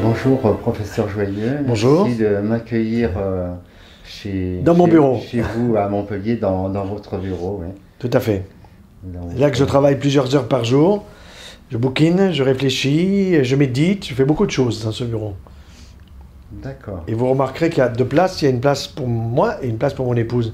Bonjour professeur Joyeux, Bonjour. Merci de m'accueillir dans mon bureau. Chez vous à Montpellier, dans votre bureau. Oui. Tout à fait. C'est là que je travaille plusieurs heures par jour. Je bouquine, je réfléchis, je médite, je fais beaucoup de choses dans ce bureau. D'accord. Et vous remarquerez qu'il y a deux places, il y a une place pour moi et une place pour mon épouse.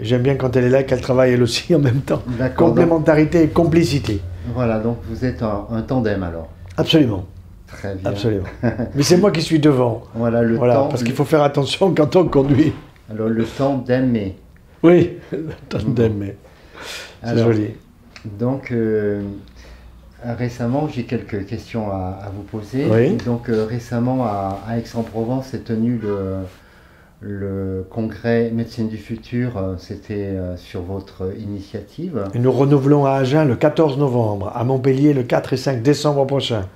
J'aime bien quand elle est là, qu'elle travaille elle aussi en même temps. Complémentarité et complicité. Voilà, donc vous êtes un tandem alors. Absolument. Très bien. Absolument. Mais c'est moi qui suis devant. Voilà, le temps. Parce qu'il faut faire attention quand on conduit. Alors, le temps d'aimer. Oui, le temps d'aimer. C'est joli. Donc, récemment, j'ai quelques questions à vous poser. Oui. Donc, récemment, à Aix-en-Provence, s'est tenu le congrès Médecine du Futur. C'était sur votre initiative. Et nous renouvelons à Agen le 14 novembre, à Montpellier le 4 et 5 décembre prochain.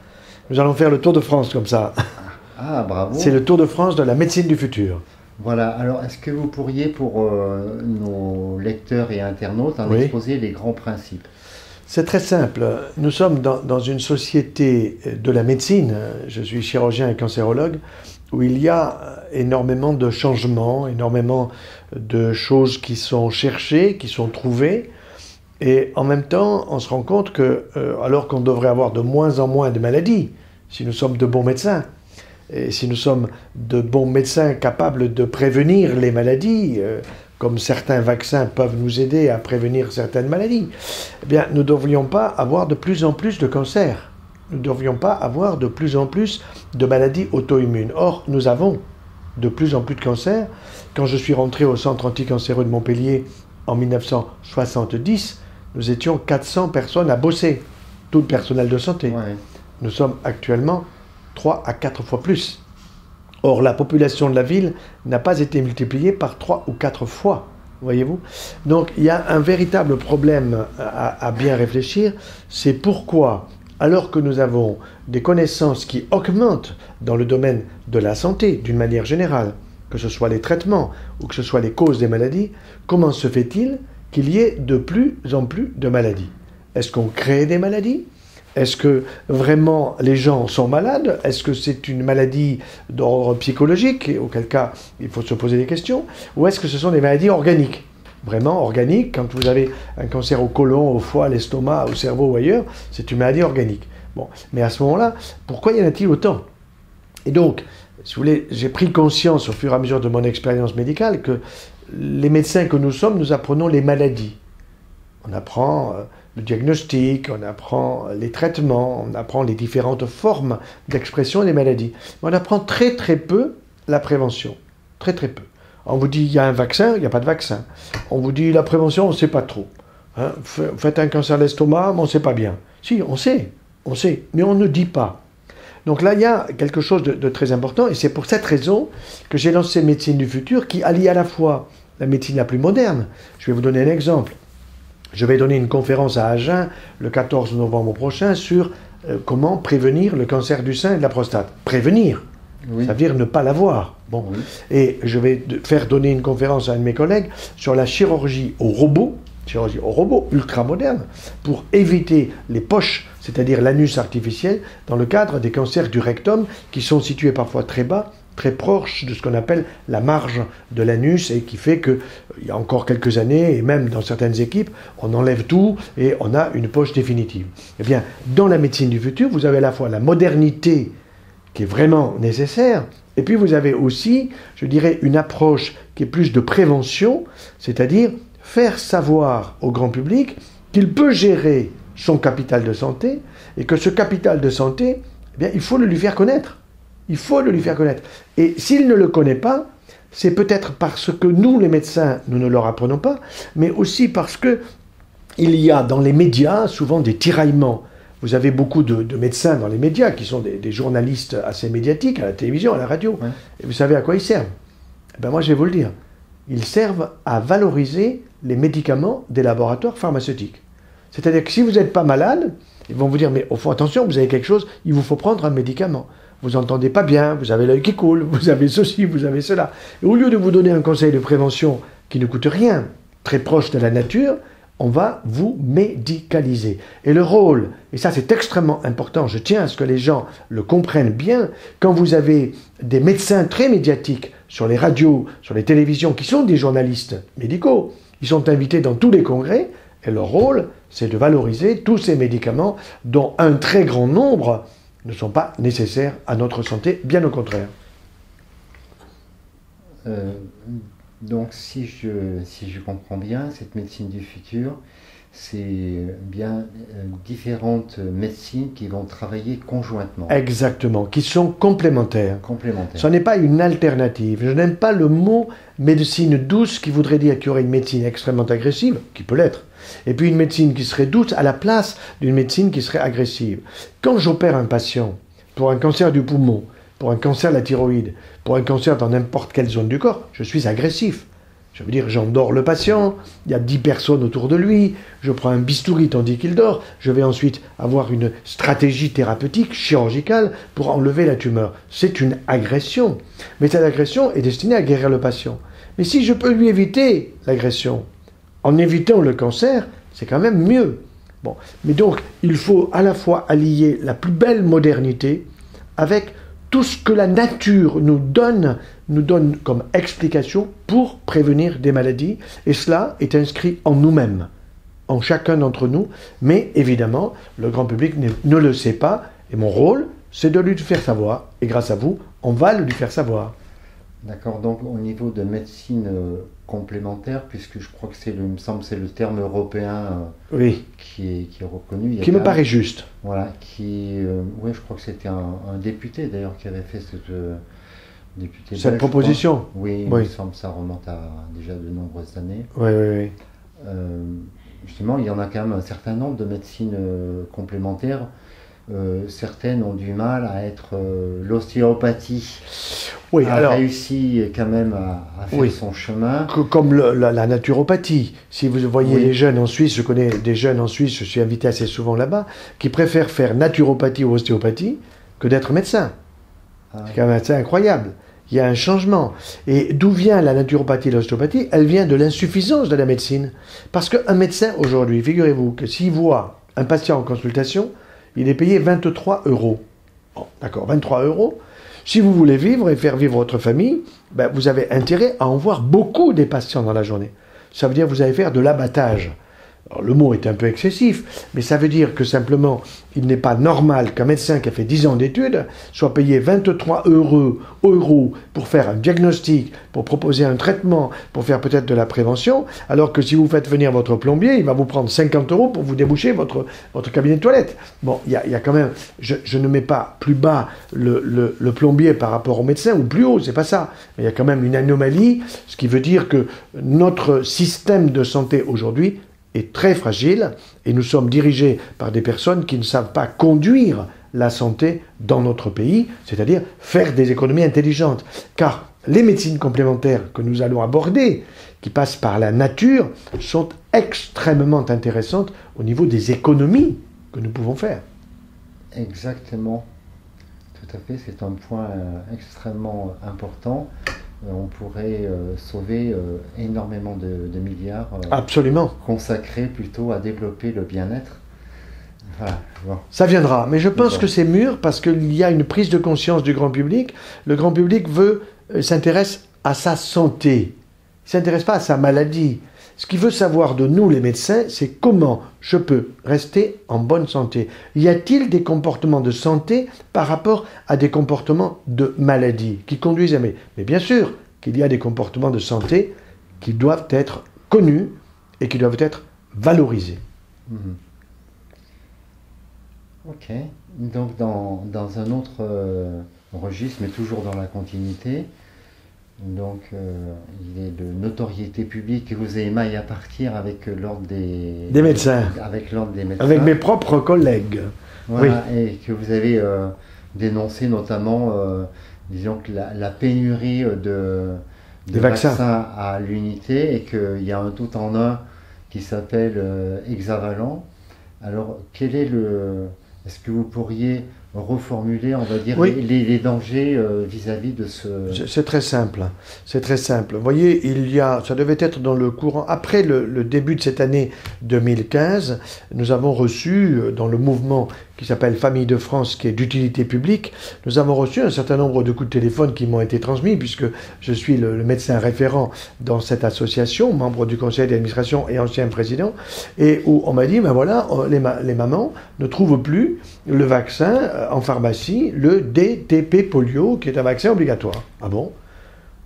Nous allons faire le Tour de France comme ça. Ah, bravo. C'est le Tour de France de la médecine du futur. Voilà, alors est-ce que vous pourriez pour nos lecteurs et internautes en exposer les grands principes? C'est très simple. Nous sommes dans une société de la médecine, je suis chirurgien et cancérologue, où il y a énormément de changements, énormément de choses qui sont cherchées, qui sont trouvées. Et en même temps, on se rend compte que, alors qu'on devrait avoir de moins en moins de maladies, si nous sommes de bons médecins, et si nous sommes de bons médecins capables de prévenir les maladies, comme certains vaccins peuvent nous aider à prévenir certaines maladies, eh bien, nous ne devrions pas avoir de plus en plus de cancers. Nous ne devrions pas avoir de plus en plus de maladies auto-immunes. Or, nous avons de plus en plus de cancers. Quand je suis rentré au centre anticancéreux de Montpellier en 1970, nous étions 400 personnes à bosser, tout le personnel de santé. Ouais. Nous sommes actuellement 3 à 4 fois plus. Or, la population de la ville n'a pas été multipliée par 3 ou 4 fois, voyez-vous. Donc, il y a un véritable problème à bien réfléchir. C'est pourquoi, alors que nous avons des connaissances qui augmentent dans le domaine de la santé, d'une manière générale, que ce soit les traitements ou que ce soit les causes des maladies, comment se fait-il qu'il y ait de plus en plus de maladies? Est-ce qu'on crée des maladies? Est-ce que vraiment les gens sont malades? Est-ce que c'est une maladie d'ordre psychologique, auquel cas il faut se poser des questions? Ou est-ce que ce sont des maladies organiques? Vraiment organiques, quand vous avez un cancer au côlon, au foie, à l'estomac, au cerveau ou ailleurs, c'est une maladie organique. Bon, mais à ce moment-là, pourquoi y en a-t-il autant? Et donc, si vous voulez, j'ai pris conscience au fur et à mesure de mon expérience médicale que les médecins que nous sommes, nous apprenons les maladies. On apprend le diagnostic, on apprend les traitements, on apprend les différentes formes d'expression des maladies. Mais on apprend très très peu la prévention. Très très peu. On vous dit il y a un vaccin, il n'y a pas de vaccin. On vous dit la prévention, on ne sait pas trop. Hein, faites un cancer de l'estomac, mais on ne sait pas bien. Si, on sait, mais on ne dit pas. Donc là, il y a quelque chose de très important, et c'est pour cette raison que j'ai lancé Médecine du Futur, qui allie à la fois la médecine la plus moderne. Je vais vous donner un exemple. Je vais donner une conférence à Agen le 14 novembre prochain sur comment prévenir le cancer du sein et de la prostate. Prévenir, ça veut dire ne pas l'avoir. Bon. Oui. Et je vais faire donner une conférence à un de mes collègues sur la chirurgie au robot ultra moderne, pour éviter les poches, c'est-à-dire l'anus artificiel, dans le cadre des cancers du rectum qui sont situés parfois très bas, très proche de ce qu'on appelle la marge de l'anus, et qui fait qu'il y a encore quelques années, et même dans certaines équipes, on enlève tout et on a une poche définitive. Eh bien, dans la médecine du futur, vous avez à la fois la modernité qui est vraiment nécessaire, et puis vous avez aussi, je dirais, une approche qui est plus de prévention, c'est-à-dire faire savoir au grand public qu'il peut gérer son capital de santé, et que ce capital de santé, eh bien, il faut le lui faire connaître. Il faut le lui faire connaître. Et s'il ne le connaît pas, c'est peut-être parce que nous, les médecins, nous ne leur apprenons pas, mais aussi parce que il y a dans les médias souvent des tiraillements. Vous avez beaucoup de médecins dans les médias qui sont des journalistes assez médiatiques, à la télévision, à la radio. Ouais. Et vous savez à quoi ils servent? Eh bien, moi, je vais vous le dire. Ils servent à valoriser les médicaments des laboratoires pharmaceutiques. C'est-à-dire que si vous n'êtes pas malade, ils vont vous dire, mais au fond, attention, vous avez quelque chose, il vous faut prendre un médicament. Vous n'entendez pas bien, vous avez l'œil qui coule, vous avez ceci, vous avez cela. Et au lieu de vous donner un conseil de prévention qui ne coûte rien, très proche de la nature, on va vous médicaliser. Et le rôle, et ça c'est extrêmement important, je tiens à ce que les gens le comprennent bien, quand vous avez des médecins très médiatiques sur les radios, sur les télévisions, qui sont des journalistes médicaux, ils sont invités dans tous les congrès, et leur rôle, c'est de valoriser tous ces médicaments dont un très grand nombre ne sont pas nécessaires à notre santé, bien au contraire. Donc si je comprends bien, cette médecine du futur, c'est bien différentes médecines qui vont travailler conjointement. Exactement, qui sont complémentaires. Complémentaires. Ce n'est pas une alternative. Je n'aime pas le mot médecine douce qui voudrait dire qu'il y aurait une médecine extrêmement agressive, qui peut l'être, et puis une médecine qui serait douce à la place d'une médecine qui serait agressive. Quand j'opère un patient pour un cancer du poumon, pour un cancer de la thyroïde, pour un cancer dans n'importe quelle zone du corps, je suis agressif. Je veux dire, j'endors le patient, il y a 10 personnes autour de lui, je prends un bistouri tandis qu'il dort, je vais ensuite avoir une stratégie thérapeutique, chirurgicale, pour enlever la tumeur. C'est une agression. Mais cette agression est destinée à guérir le patient. Mais si je peux lui éviter l'agression, en évitant le cancer, c'est quand même mieux. Bon. Mais donc, il faut à la fois allier la plus belle modernité avec tout ce que la nature nous donne comme explication pour prévenir des maladies. Et cela est inscrit en nous-mêmes, en chacun d'entre nous. Mais évidemment, le grand public ne le sait pas. Et mon rôle, c'est de lui faire savoir. Et grâce à vous, on va le lui faire savoir. D'accord, donc au niveau de médecine complémentaire, puisque je crois que il me semble c'est le terme européen oui. qui est reconnu. Qui me paraît juste. Voilà, oui, je crois que c'était un député d'ailleurs qui avait fait cette proposition. Oui, oui, il me semble que ça remonte à déjà de nombreuses années. Oui, oui, oui. Justement, il y en a quand même un certain nombre de médecines complémentaires. Certaines ont du mal à être l'ostéopathie oui, a réussi quand même à faire son chemin. Comme la naturopathie. Si vous voyez les jeunes en Suisse, je connais des jeunes en Suisse, je suis invité assez souvent là-bas, qui préfèrent faire naturopathie ou ostéopathie que d'être médecin. C'est quand même assez incroyable. Il y a un changement. Et d'où vient la naturopathie et l'ostéopathie? Elle vient de l'insuffisance de la médecine. Parce qu'un médecin aujourd'hui, figurez-vous que s'il voit un patient en consultation, il est payé 23 €. Bon, d'accord, 23 €. Si vous voulez vivre et faire vivre votre famille, ben vous avez intérêt à en voir beaucoup des patients dans la journée. Ça veut dire que vous allez faire de l'abattage. Alors, le mot est un peu excessif, mais ça veut dire que simplement, il n'est pas normal qu'un médecin qui a fait 10 ans d'études soit payé 23 € pour faire un diagnostic, pour proposer un traitement, pour faire peut-être de la prévention, alors que si vous faites venir votre plombier, il va vous prendre 50 € pour vous déboucher votre cabinet de toilette. Bon, il y a quand même... Je ne mets pas plus bas le plombier par rapport au médecin, ou plus haut, c'est pas ça. Mais il y a quand même une anomalie, ce qui veut dire que notre système de santé aujourd'hui est très fragile et nous sommes dirigés par des personnes qui ne savent pas conduire la santé dans notre pays, c'est-à-dire faire des économies intelligentes. Car les médecines complémentaires que nous allons aborder, qui passent par la nature, sont extrêmement intéressantes au niveau des économies que nous pouvons faire. Exactement, tout à fait, c'est un point extrêmement important. On pourrait sauver énormément de milliards absolument consacrés plutôt à développer le bien-être. Voilà. Bon. Ça viendra, mais je pense que c'est mûr parce qu'il y a une prise de conscience du grand public. Le grand public s'intéresse à sa santé, il ne s'intéresse pas à sa maladie. Ce qu'il veut savoir de nous, les médecins, c'est comment je peux rester en bonne santé. Y a-t-il des comportements de santé par rapport à des comportements de maladie qui conduisent à... Mais bien sûr qu'il y a des comportements de santé qui doivent être connus et qui doivent être valorisés. Ok. Donc dans un autre registre, mais toujours dans la continuité, donc il est de notoriété publique que vous avez maille à partir avec l'ordre des médecins. Avec l'ordre des médecins. Avec mes propres collègues. Voilà, oui. Et que vous avez dénoncé notamment, disons que la pénurie de vaccins à l'unité et qu'il y a un tout en un qui s'appelle hexavalent. Alors quel est est-ce que vous pourriez reformuler, on va dire, Oui. les dangers vis-à-vis de ce... C'est très simple. C'est très simple. Vous voyez, ça devait être dans le courant, après le début de cette année 2015, nous avons reçu, dans le mouvement qui s'appelle Famille de France, qui est d'utilité publique, nous avons reçu un certain nombre de coups de téléphone qui m'ont été transmis, puisque je suis le médecin référent dans cette association, membre du conseil d'administration et ancien président, et où on m'a dit, ben voilà, les mamans ne trouvent plus le vaccin en pharmacie, le DTP polio, qui est un vaccin obligatoire. Ah bon?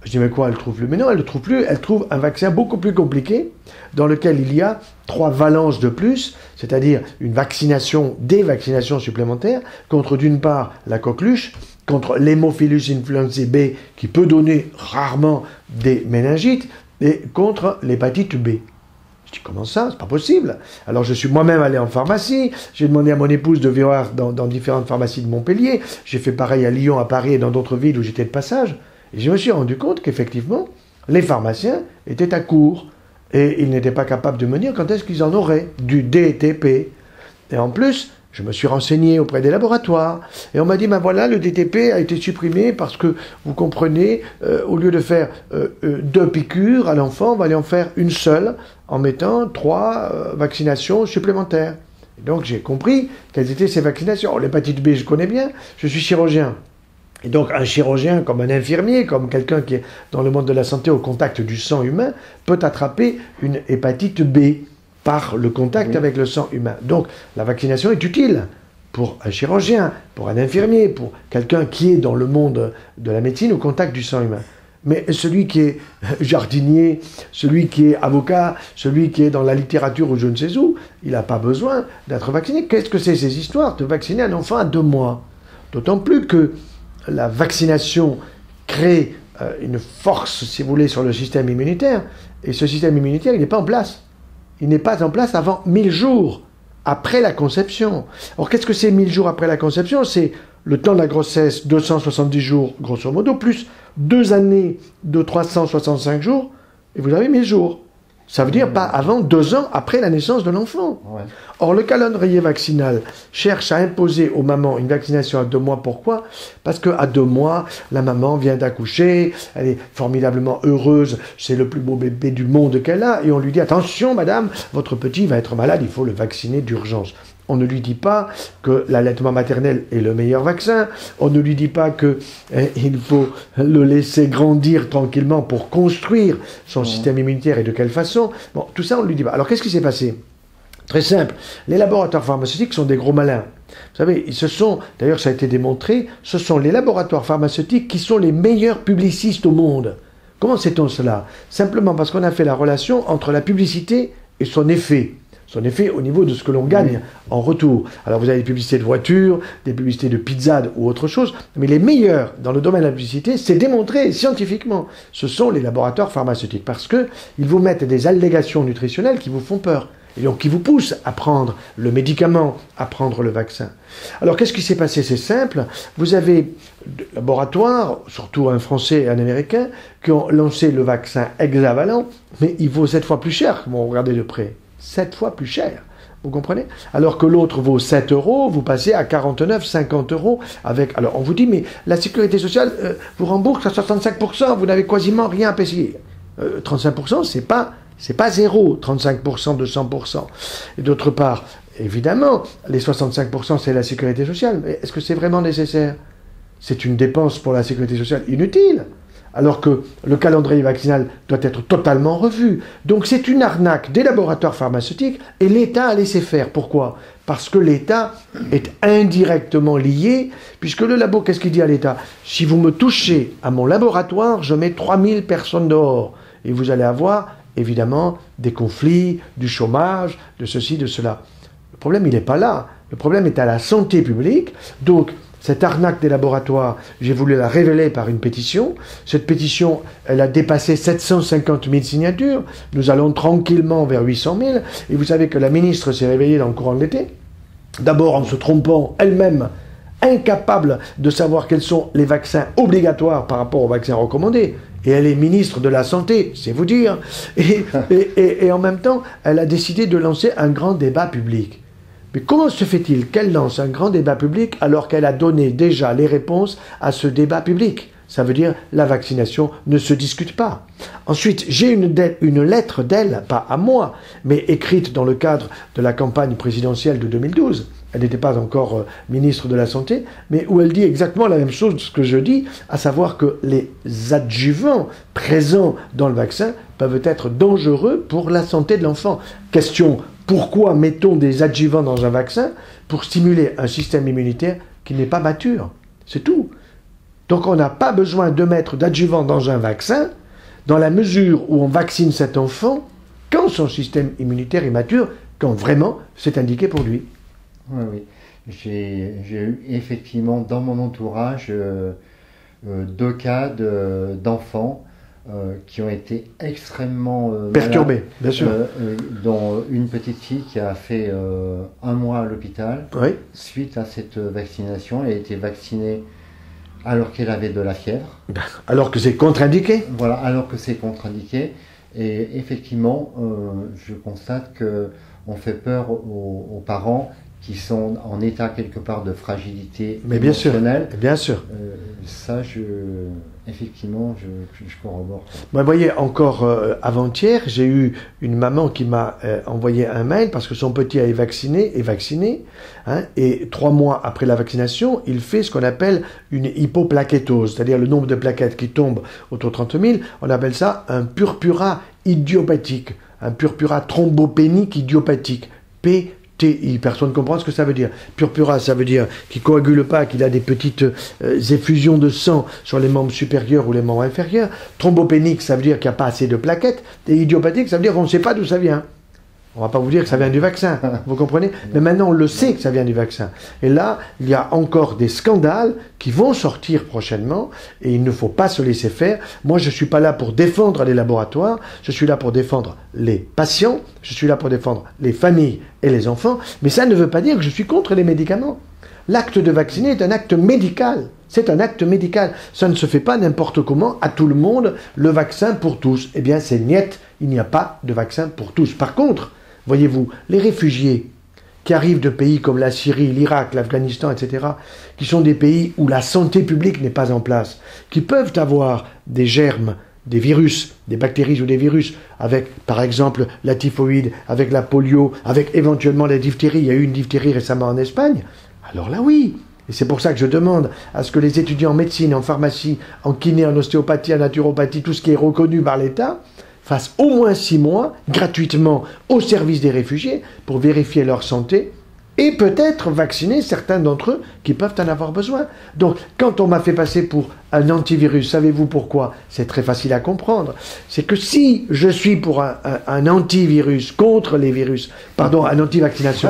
Je dis, mais quoi, elle ne trouve plus? Mais non, elle ne le trouve plus. Elle trouve un vaccin beaucoup plus compliqué, dans lequel il y a 3 valences de plus, c'est-à-dire une vaccination, des vaccinations supplémentaires, contre d'une part la coqueluche, contre l'hémophilus influenzae B, qui peut donner rarement des méningites, et contre l'hépatite B. Je dis, comment ça? C'est pas possible. Alors je suis moi-même allé en pharmacie, j'ai demandé à mon épouse de voir dans différentes pharmacies de Montpellier, j'ai fait pareil à Lyon, à Paris et dans d'autres villes où j'étais de passage, et je me suis rendu compte qu'effectivement, les pharmaciens étaient à court, et ils n'étaient pas capables de me dire quand est-ce qu'ils en auraient du DTP. Et en plus, je me suis renseigné auprès des laboratoires, et on m'a dit, ben voilà, le DTP a été supprimé parce que, vous comprenez, au lieu de faire 2 piqûres à l'enfant, on va aller en faire une seule, en mettant 3 vaccinations supplémentaires. Et donc j'ai compris quelles étaient ces vaccinations. L'hépatite B, je connais bien, je suis chirurgien. Et donc un chirurgien, comme un infirmier, comme quelqu'un qui est dans le monde de la santé au contact du sang humain, peut attraper une hépatite B par le contact avec le sang humain. Donc la vaccination est utile pour un chirurgien, pour un infirmier, pour quelqu'un qui est dans le monde de la médecine au contact du sang humain. Mais celui qui est jardinier, celui qui est avocat, celui qui est dans la littérature ou je ne sais où, il n'a pas besoin d'être vacciné. Qu'est-ce que c'est ces histoires de vacciner un enfant à 2 mois? D'autant plus que la vaccination crée une force, si vous voulez, sur le système immunitaire. Et ce système immunitaire, il n'est pas en place. Il n'est pas en place avant 1000 jours après la conception. Or, qu'est-ce que c'est 1000 jours après la conception? C'est le temps de la grossesse, 270 jours, grosso modo, plus 2 années de 365 jours, et vous avez 1000 jours. Ça veut dire pas avant 2 ans après la naissance de l'enfant. Ouais. Or, le calendrier vaccinal cherche à imposer aux mamans une vaccination à 2 mois. Pourquoi? Parce qu'à 2 mois, la maman vient d'accoucher, elle est formidablement heureuse, c'est le plus beau bébé du monde qu'elle a, et on lui dit, attention madame, votre petit va être malade, il faut le vacciner d'urgence. On ne lui dit pas que l'allaitement maternel est le meilleur vaccin. On ne lui dit pas qu'il faut le laisser grandir tranquillement pour construire son système immunitaire et de quelle façon. Bon, tout ça, on ne lui dit pas. Alors, qu'est-ce qui s'est passé? Très simple. Les laboratoires pharmaceutiques sont des gros malins. Vous savez, d'ailleurs ça a été démontré, ce sont les laboratoires pharmaceutiques qui sont les meilleurs publicistes au monde. Comment sait-on cela? Simplement parce qu'on a fait la relation entre la publicité et son effet. Son effet au niveau de ce que l'on gagne en retour. Alors vous avez des publicités de voitures, des publicités de pizza ou autre chose, mais les meilleurs dans le domaine de la publicité, c'est démontré scientifiquement. Ce sont les laboratoires pharmaceutiques parce qu'ils vous mettent des allégations nutritionnelles qui vous font peur. Et donc qui vous poussent à prendre le médicament, à prendre le vaccin. Alors qu'est-ce qui s'est passé? C'est simple. Vous avez des laboratoires, surtout un français et un américain, qui ont lancé le vaccin hexavalent, mais il vaut 7 fois plus cher, quand vous regardez de près. 7 fois plus cher. Vous comprenez? Alors que l'autre vaut 7 euros, vous passez à 49, 50 euros avec... Alors on vous dit, mais la sécurité sociale vous rembourse à 65%, vous n'avez quasiment rien à payer. 35%, c'est pas zéro, 35% de 100%. Et d'autre part, évidemment, les 65%, c'est la sécurité sociale. Mais est-ce que c'est vraiment nécessaire? C'est une dépense pour la sécurité sociale inutile. Alors que le calendrier vaccinal doit être totalement revu. Donc c'est une arnaque des laboratoires pharmaceutiques et l'État a laissé faire. Pourquoi? Parce que l'État est indirectement lié, puisque le labo, qu'est-ce qu'il dit à l'État? Si vous me touchez à mon laboratoire, je mets 3000 personnes dehors. Et vous allez avoir, évidemment, des conflits, du chômage, de ceci, de cela. Le problème, il n'est pas là. Le problème est à la santé publique. Donc, cette arnaque des laboratoires, j'ai voulu la révéler par une pétition. Cette pétition, elle a dépassé 750 000 signatures. Nous allons tranquillement vers 800 000. Et vous savez que la ministre s'est réveillée dans le courant de l'été. D'abord en se trompant elle-même, incapable de savoir quels sont les vaccins obligatoires par rapport aux vaccins recommandés. Et elle est ministre de la Santé, c'est vous dire. Et en même temps, elle a décidé de lancer un grand débat public. Mais comment se fait-il qu'elle lance un grand débat public alors qu'elle a donné déjà les réponses à ce débat public? Ça veut dire la vaccination ne se discute pas. Ensuite, j'ai une lettre d'elle, pas à moi, mais écrite dans le cadre de la campagne présidentielle de 2012. Elle n'était pas encore ministre de la Santé, mais où elle dit exactement la même chose que je dis, à savoir que les adjuvants présents dans le vaccin peuvent être dangereux pour la santé de l'enfant. Question, pourquoi mettons des adjuvants dans un vaccin? Pour stimuler un système immunitaire qui n'est pas mature. C'est tout. Donc on n'a pas besoin de mettre d'adjuvant dans un vaccin dans la mesure où on vaccine cet enfant quand son système immunitaire est mature, quand vraiment c'est indiqué pour lui. Oui, oui. J'ai eu effectivement dans mon entourage 2 cas d'enfants qui ont été extrêmement perturbés, malades, bien sûr. dont une petite fille qui a fait 1 mois à l'hôpital Oui. suite à cette vaccination. Elle a été vaccinée alors qu'elle avait de la fièvre. Alors que c'est contre-indiqué. Voilà, alors que c'est contre-indiqué. Et effectivement, je constate qu'on fait peur aux parents qui sont en état quelque part de fragilité émotionnelle. Bien sûr. Ça, effectivement, je corrobore. Moi, vous voyez, encore avant-hier, j'ai eu une maman qui m'a envoyé un mail parce que son petit est vacciné, hein, et 3 mois après la vaccination, il fait ce qu'on appelle une hypoplaquettose, c'est-à-dire le nombre de plaquettes qui tombent autour de 30 000, on appelle ça un purpura idiopathique, un purpura thrombopénique idiopathique, PTI. Personne ne comprend ce que ça veut dire. Purpura, ça veut dire qu'il ne coagule pas, qu'il a des petites effusions de sang sur les membres supérieurs ou les membres inférieurs. Thrombopénique, ça veut dire qu'il n'y a pas assez de plaquettes. Et idiopathique, ça veut dire qu'on ne sait pas d'où ça vient. On ne va pas vous dire que ça vient du vaccin, vous comprenez? Mais maintenant, on le sait que ça vient du vaccin. Et là, il y a encore des scandales qui vont sortir prochainement et il ne faut pas se laisser faire. Moi, je ne suis pas là pour défendre les laboratoires, je suis là pour défendre les patients, je suis là pour défendre les familles et les enfants, mais ça ne veut pas dire que je suis contre les médicaments. L'acte de vacciner est un acte médical. C'est un acte médical. Ça ne se fait pas n'importe comment, à tout le monde, le vaccin pour tous. Eh bien, c'est niet, il n'y a pas de vaccin pour tous. Par contre, voyez-vous, les réfugiés qui arrivent de pays comme la Syrie, l'Irak, l'Afghanistan, etc., qui sont des pays où la santé publique n'est pas en place, qui peuvent avoir des germes, des virus, des bactéries ou des virus, avec par exemple la typhoïde, avec la polio, avec éventuellement la diphtérie. Il y a eu une diphtérie récemment en Espagne. Alors là, oui. Et c'est pour ça que je demande à ce que les étudiants en médecine, en pharmacie, en kiné, en ostéopathie, en naturopathie, tout ce qui est reconnu par l'État, fassent au moins 6 mois gratuitement au service des réfugiés pour vérifier leur santé et peut-être vacciner certains d'entre eux qui peuvent en avoir besoin. Donc, quand on m'a fait passer pour un antivirus, savez-vous pourquoi? C'est très facile à comprendre. C'est que si je suis pour un antivirus contre les virus, pardon, un anti-vaccination,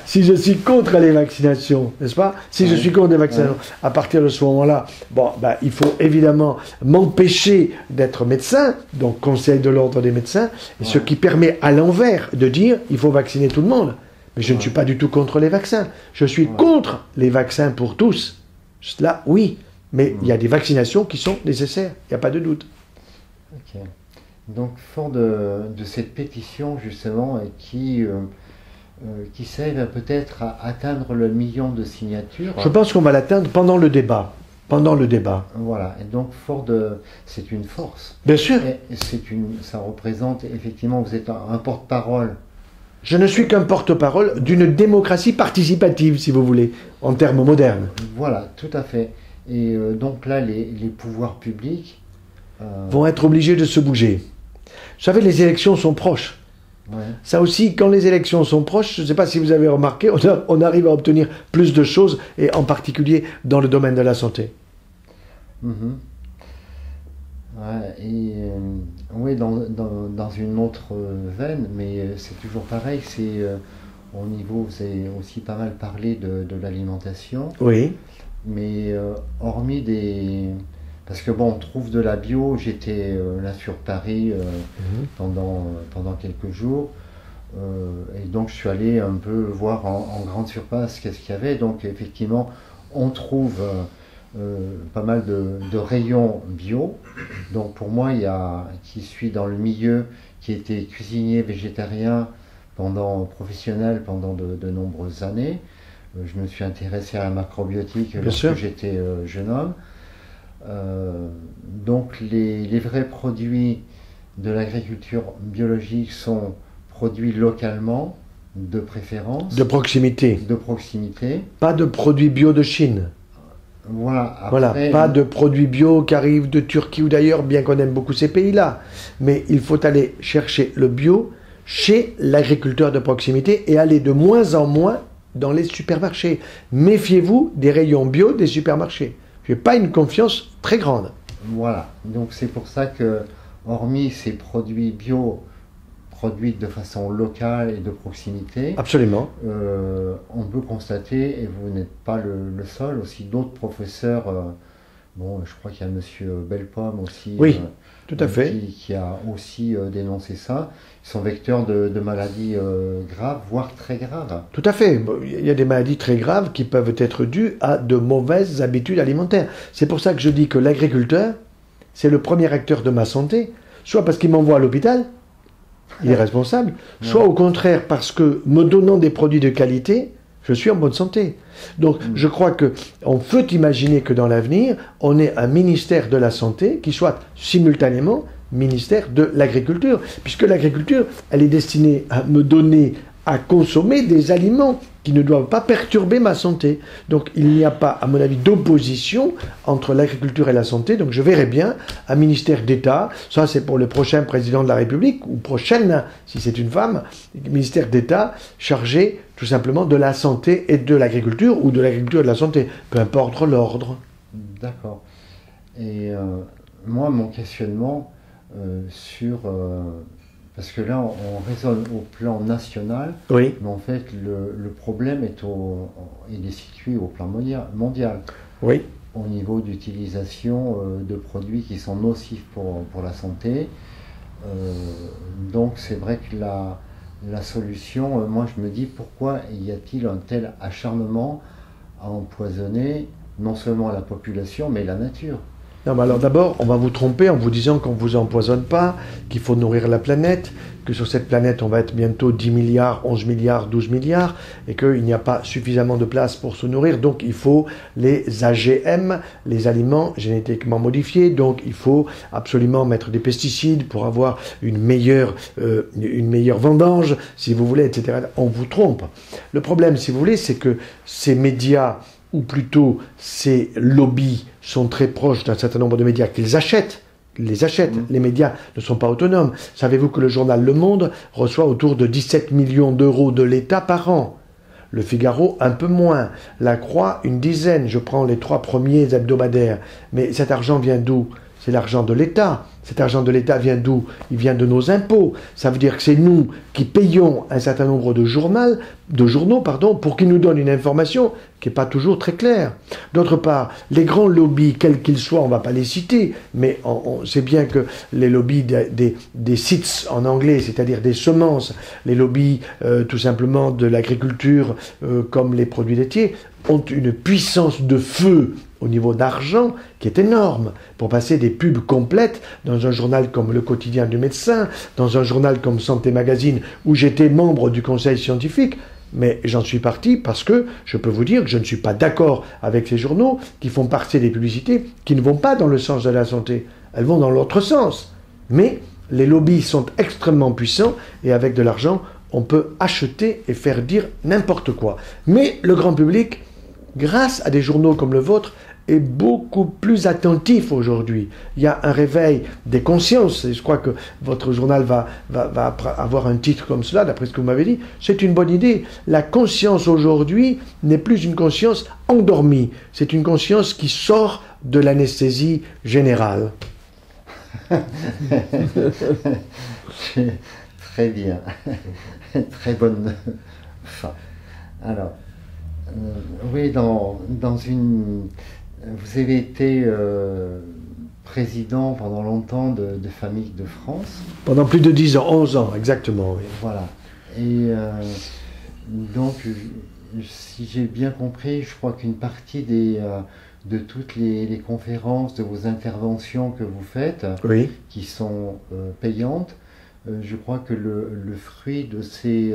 si je suis contre les vaccinations, n'est-ce pas? Si je suis contre les vaccinations, à partir de ce moment-là, bon, ben, il faut évidemment m'empêcher d'être médecin, donc conseil de l'ordre des médecins, et ce qui permet à l'envers de dire il faut vacciner tout le monde. Mais je ne suis pas du tout contre les vaccins. Je suis contre les vaccins pour tous. Là, oui. Mais il y a des vaccinations qui sont nécessaires. Il n'y a pas de doute. Ok. Donc, fort de cette pétition, justement, qui sert peut-être à atteindre le 1 million de signatures. Je pense qu'on va l'atteindre pendant le débat. Pendant le débat. Voilà. Et donc, c'est une force. Bien sûr. Et ça représente, effectivement, vous êtes un porte-parole. Je ne suis qu'un porte-parole d'une démocratie participative, si vous voulez, en termes modernes. Voilà, tout à fait. Et donc là, les pouvoirs publics vont être obligés de se bouger. Vous savez, les élections sont proches. Ouais. Ça aussi, quand les élections sont proches, je ne sais pas si vous avez remarqué, on arrive à obtenir plus de choses, et en particulier dans le domaine de la santé. Mm-hmm. Ouais, et oui, dans une autre veine, mais c'est toujours pareil, c'est au niveau, vous avez aussi pas mal parlé de l'alimentation. Oui. Mais hormis parce que bon, on trouve de la bio, j'étais là sur Paris pendant quelques jours, et donc je suis allé un peu voir en grande surface qu'est-ce qu'il y avait. Donc effectivement, on trouve pas mal de rayons bio. Donc pour moi, qui suis dans le milieu, qui était cuisinier végétarien professionnel pendant de nombreuses années. Je me suis intéressé à la macrobiotique lorsque j'étais jeune homme. Donc les vrais produits de l'agriculture biologique sont produits localement, de préférence. De proximité. De proximité. Pas de produits bio de Chine. Voilà, voilà, pas de produits bio qui arrivent de Turquie ou d'ailleurs, bien qu'on aime beaucoup ces pays-là. Mais il faut aller chercher le bio chez l'agriculteur de proximité et aller de moins en moins dans les supermarchés. Méfiez-vous des rayons bio des supermarchés. Je n'ai pas une confiance très grande. Voilà, donc c'est pour ça que, hormis ces produits bio produits de façon locale et de proximité, absolument, on peut constater, et vous n'êtes pas le seul, aussi d'autres professeurs, bon, je crois qu'il y a monsieur Bellepomme aussi, oui, tout à fait, qui a aussi dénoncé ça. Ils sont vecteurs de maladies graves, voire très graves. Tout à fait. Il y a des maladies très graves qui peuvent être dues à de mauvaises habitudes alimentaires. C'est pour ça que je dis que l'agriculteur, c'est le premier acteur de ma santé, soit parce qu'il m'envoie à l'hôpital, il est responsable, soit au contraire parce que me donnant des produits de qualité, je suis en bonne santé. Donc je crois qu'on peut imaginer que dans l'avenir, on ait un ministère de la Santé qui soit simultanément ministère de l'Agriculture, puisque l'agriculture, elle est destinée à me donner à consommer des aliments qui ne doivent pas perturber ma santé. Donc il n'y a pas, à mon avis, d'opposition entre l'agriculture et la santé. Donc je verrais bien un ministère d'État, ça c'est pour le prochain président de la République, ou prochaine, si c'est une femme, ministère d'État chargé tout simplement de la santé et de l'agriculture, ou de l'agriculture et de la santé, peu importe l'ordre. D'accord. Et moi, mon questionnement sur... parce que là, on raisonne au plan national, oui. Mais en fait, le problème il est situé au plan mondial. Oui. Au niveau d'utilisation de produits qui sont nocifs pour la santé. Donc, c'est vrai que la solution, moi, je me dis, pourquoi y a-t-il un tel acharnement à empoisonner non seulement la population, mais la nature ? Non, mais alors d'abord, on va vous tromper en vous disant qu'on ne vous empoisonne pas, qu'il faut nourrir la planète, que sur cette planète, on va être bientôt 10 milliards, 11 milliards, 12 milliards, et qu'il n'y a pas suffisamment de place pour se nourrir. Donc, il faut les AGM, les aliments génétiquement modifiés. Donc, il faut absolument mettre des pesticides pour avoir une meilleure vendange, si vous voulez, etc. On vous trompe. Le problème, si vous voulez, c'est que ces médias, ou plutôt ces lobbies, sont très proches d'un certain nombre de médias qu'ils achètent. Les médias ne sont pas autonomes. Savez-vous que le journal Le Monde reçoit autour de 17 millions d'euros de l'État par an ? Le Figaro, un peu moins. La Croix, une dizaine. Je prends les 3 premiers hebdomadaires. Mais cet argent vient d'où ? C'est l'argent de l'État. Cet argent de l'État vient d'où ? Il vient de nos impôts. Ça veut dire que c'est nous qui payons un certain nombre de journaux, pour qu'ils nous donnent une information qui n'est pas toujours très claire. D'autre part, les grands lobbies, quels qu'ils soient, on ne va pas les citer, mais on sait bien que les lobbies des seeds en anglais, c'est-à-dire des semences, les lobbies tout simplement de l'agriculture comme les produits laitiers, ont une puissance de feu au niveau d'argent qui est énorme, pour passer des pubs complètes dans un journal comme Le Quotidien du Médecin, dans un journal comme Santé Magazine, où j'étais membre du conseil scientifique, mais j'en suis parti parce que je peux vous dire que je ne suis pas d'accord avec ces journaux qui font passer des publicités qui ne vont pas dans le sens de la santé, elles vont dans l'autre sens. Mais les lobbies sont extrêmement puissants et avec de l'argent, on peut acheter et faire dire n'importe quoi. Mais le grand public, grâce à des journaux comme le vôtre, est beaucoup plus attentif aujourd'hui. Il y a un réveil des consciences, et je crois que votre journal va avoir un titre comme cela, d'après ce que vous m'avez dit. C'est une bonne idée. La conscience aujourd'hui n'est plus une conscience endormie, c'est une conscience qui sort de l'anesthésie générale. Très bien. Très bonne fin. Alors, oui, vous avez été président pendant longtemps de Famille de France. Pendant plus de 10 ans, 11 ans, exactement. Oui. Voilà. Et donc, si j'ai bien compris, je crois qu'une partie de toutes les conférences, de vos interventions que vous faites, oui. qui sont payantes, je crois que le fruit de ces...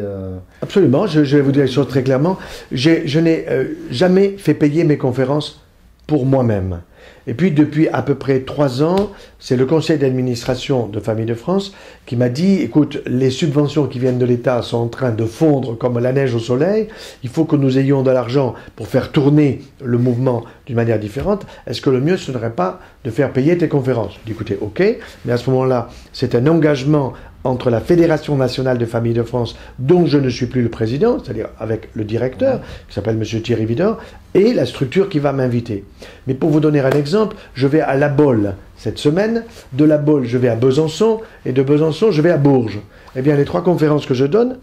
Absolument, je vais vous dire les choses très clairement. Je n'ai jamais fait payer mes conférences pour moi-même. Et puis depuis à peu près 3 ans, c'est le conseil d'administration de Famille de France qui m'a dit, écoute, les subventions qui viennent de l'État sont en train de fondre comme la neige au soleil, il faut que nous ayons de l'argent pour faire tourner le mouvement d'une manière différente. Est-ce que le mieux, ce ne serait pas de faire payer tes conférences? J'ai dit, écoutez, ok, mais à ce moment-là, c'est un engagement entre la Fédération nationale de Famille de France, dont je ne suis plus le président, c'est-à-dire avec le directeur, qui s'appelle M. Thierry Vidor, et la structure qui va m'inviter. Mais pour vous donner un exemple, je vais à La Baule cette semaine, de La Baule je vais à Besançon, et de Besançon je vais à Bourges. Eh bien les 3 conférences que je donne,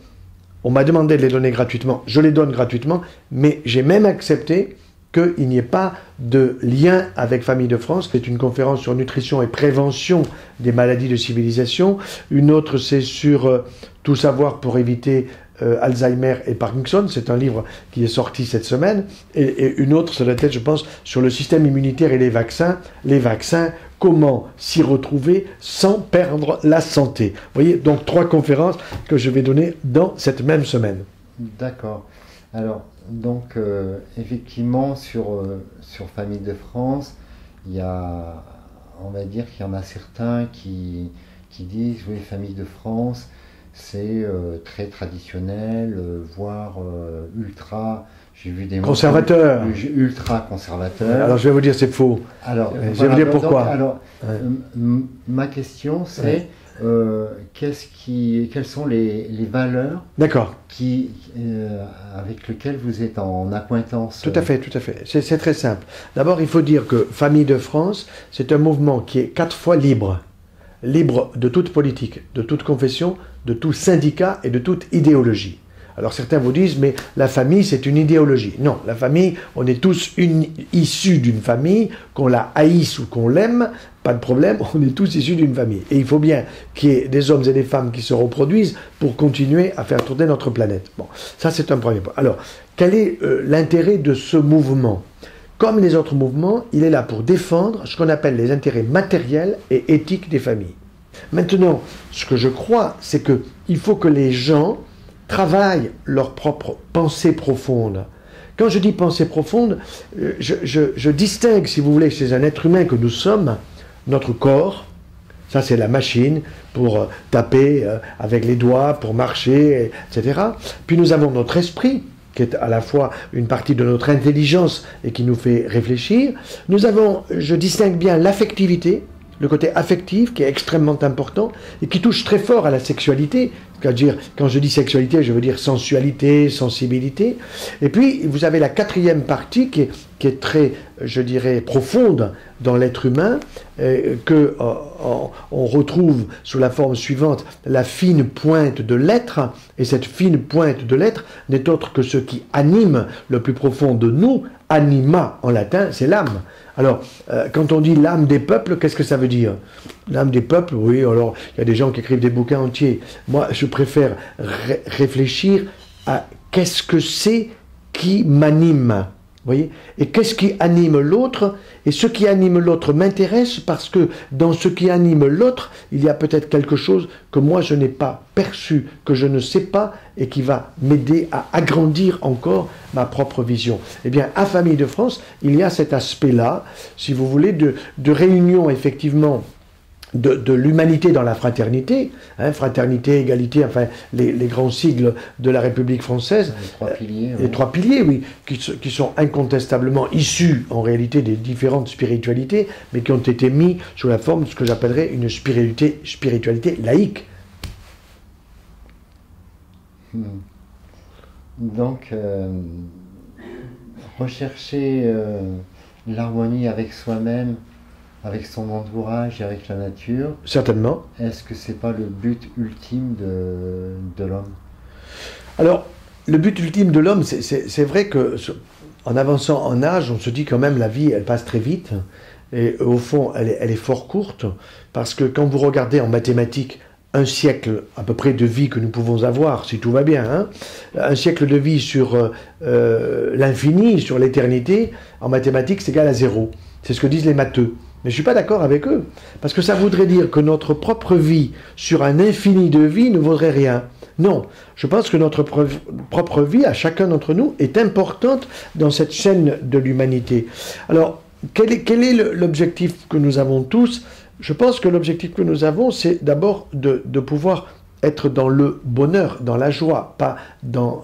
on m'a demandé de les donner gratuitement, je les donne gratuitement, mais j'ai même accepté qu'il n'y ait pas de lien avec Famille de France. C'est une conférence sur nutrition et prévention des maladies de civilisation. Une autre, c'est sur tout savoir pour éviter Alzheimer et Parkinson. C'est un livre qui est sorti cette semaine. Et une autre, ça doit être, je pense, sur le système immunitaire et les vaccins. Les vaccins, comment s'y retrouver sans perdre la santé. Vous voyez, donc 3 conférences que je vais donner dans cette même semaine. D'accord. Alors, donc, effectivement, sur Famille de France, il y a, on va dire qu'il y en a certains qui disent, oui, Famille de France, c'est très traditionnel, voire ultra, j'ai vu des mots conservateur. Ultra conservateur. Alors, je vais vous dire, c'est faux. Alors, je vais vous dire pourquoi. Donc, alors, ma question, c'est... quelles sont les valeurs avec lesquelles vous êtes en accointance? Tout à fait, tout à fait. C'est très simple. D'abord, il faut dire que Famille de France, c'est un mouvement qui est 4 fois libre. Libre de toute politique, de toute confession, de tout syndicat et de toute idéologie. Alors certains vous disent, mais la famille, c'est une idéologie. Non, la famille, on est tous issus d'une famille, qu'on la haïsse ou qu'on l'aime, pas de problème, on est tous issus d'une famille. Et il faut bien qu'il y ait des hommes et des femmes qui se reproduisent pour continuer à faire tourner notre planète. Bon, ça c'est un premier point. Alors, quel est l'intérêt de ce mouvement? Comme les autres mouvements, il est là pour défendre ce qu'on appelle les intérêts matériels et éthiques des familles. Maintenant, ce que je crois, c'est qu'il faut que les gens travaillent leur propre pensée profonde. Quand je dis pensée profonde, je distingue, si vous voulez, chez un être humain que nous sommes, notre corps, ça c'est la machine pour taper avec les doigts, pour marcher, etc. Puis nous avons notre esprit, qui est à la fois une partie de notre intelligence et qui nous fait réfléchir. Nous avons, je distingue bien l'affectivité, le côté affectif qui est extrêmement important et qui touche très fort à la sexualité. C'est-à-dire, quand je dis sexualité, je veux dire sensualité, sensibilité. Et puis, vous avez la 4e partie qui est très, je dirais, profonde dans l'être humain, on retrouve sous la forme suivante la fine pointe de l'être. Et cette fine pointe de l'être n'est autre que ce qui anime le plus profond de nous. Anima, en latin, c'est l'âme. Alors, quand on dit l'âme des peuples, qu'est-ce que ça veut dire? L'âme des peuples, oui, alors, il y a des gens qui écrivent des bouquins entiers. Moi, je préfère réfléchir à qu'est-ce que c'est qui m'anime. Voyez? Et qu'est-ce qui anime l'autre? Et ce qui anime l'autre m'intéresse parce que dans ce qui anime l'autre, il y a peut-être quelque chose que moi je n'ai pas perçu, que je ne sais pas et qui va m'aider à agrandir encore ma propre vision. Eh bien, à Famille de France, il y a cet aspect-là, si vous voulez, de réunion effectivement de l'humanité dans la fraternité, hein, fraternité, égalité, enfin les grands sigles de la République française. Les 3 piliers. Les 3 piliers, oui, qui sont incontestablement issus en réalité des différentes spiritualités, mais qui ont été mis sous la forme de ce que j'appellerais une spiritualité laïque. Donc, rechercher l'harmonie avec soi-même, avec son entourage et avec la nature. Certainement. Est-ce que c'est pas le but ultime de l'homme? Alors, le but ultime de l'homme, c'est vrai que en avançant en âge, on se dit quand même la vie, elle passe très vite. Et au fond, elle est fort courte. Parce que quand vous regardez en mathématiques un siècle à peu près de vie que nous pouvons avoir, si tout va bien, hein, un siècle de vie sur l'infini, sur l'éternité, en mathématiques, c'est égal à 0. C'est ce que disent les matheux. Mais je ne suis pas d'accord avec eux. Parce que ça voudrait dire que notre propre vie, sur un infini de vies, ne vaudrait rien. Non, je pense que notre propre vie, à chacun d'entre nous, est importante dans cette chaîne de l'humanité. Alors, quel est l'objectif que nous avons tous? Je pense que l'objectif que nous avons, c'est d'abord de pouvoir être dans le bonheur, dans la joie, pas dans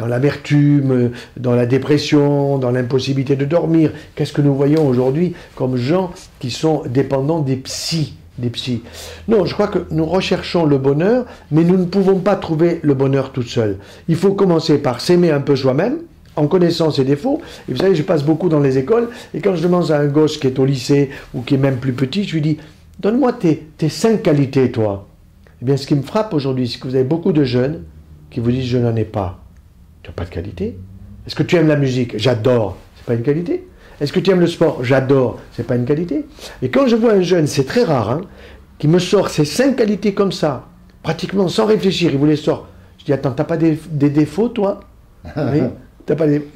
l'amertume, dans la dépression, dans l'impossibilité de dormir. Qu'est-ce que nous voyons aujourd'hui comme gens qui sont dépendants des psys? Non, je crois que nous recherchons le bonheur, mais nous ne pouvons pas trouver le bonheur tout seul. Il faut commencer par s'aimer un peu soi-même, en connaissant ses défauts. Et vous savez, je passe beaucoup dans les écoles, et quand je demande à un gosse qui est au lycée, ou qui est même plus petit, je lui dis, donne-moi tes 5 qualités, toi. Eh bien, ce qui me frappe aujourd'hui, c'est que vous avez beaucoup de jeunes qui vous disent, je n'en ai pas. Tu n'as pas de qualité? Est-ce que tu aimes la musique? J'adore. C'est pas une qualité? Est-ce que tu aimes le sport? J'adore. C'est pas une qualité? Et quand je vois un jeune, c'est très rare, hein, qui me sort ces 5 qualités comme ça, pratiquement sans réfléchir, il vous les sort. Je dis, attends, t'as pas des défauts, toi? Oui.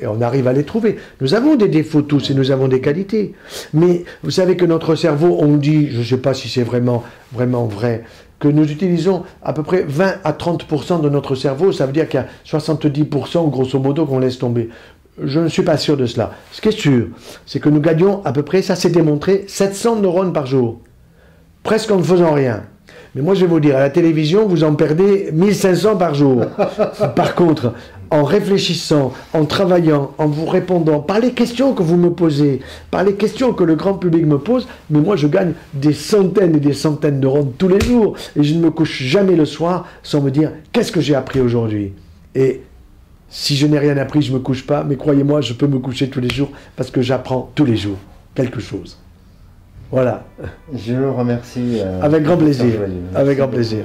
Et on arrive à les trouver. Nous avons des défauts tous et nous avons des qualités. Mais vous savez que notre cerveau, on dit, je ne sais pas si c'est vraiment vrai, que nous utilisons à peu près 20 à 30% de notre cerveau. Ça veut dire qu'il y a 70% grosso modo qu'on laisse tomber. Je ne suis pas sûr de cela. Ce qui est sûr, c'est que nous gagnons à peu près, ça c'est démontré, 700 neurones par jour. Presque en ne faisant rien. Mais moi, je vais vous dire, à la télévision, vous en perdez 1500 par jour. Par contre, en réfléchissant, en travaillant, en vous répondant, par les questions que vous me posez, par les questions que le grand public me pose, mais moi, je gagne des centaines et des centaines de rondes tous les jours. Et je ne me couche jamais le soir sans me dire, qu'est-ce que j'ai appris aujourd'hui? Et si je n'ai rien appris, je ne me couche pas. Mais croyez-moi, je peux me coucher tous les jours parce que j'apprends tous les jours quelque chose. Voilà. Je vous remercie. Avec grand plaisir. Avec grand plaisir.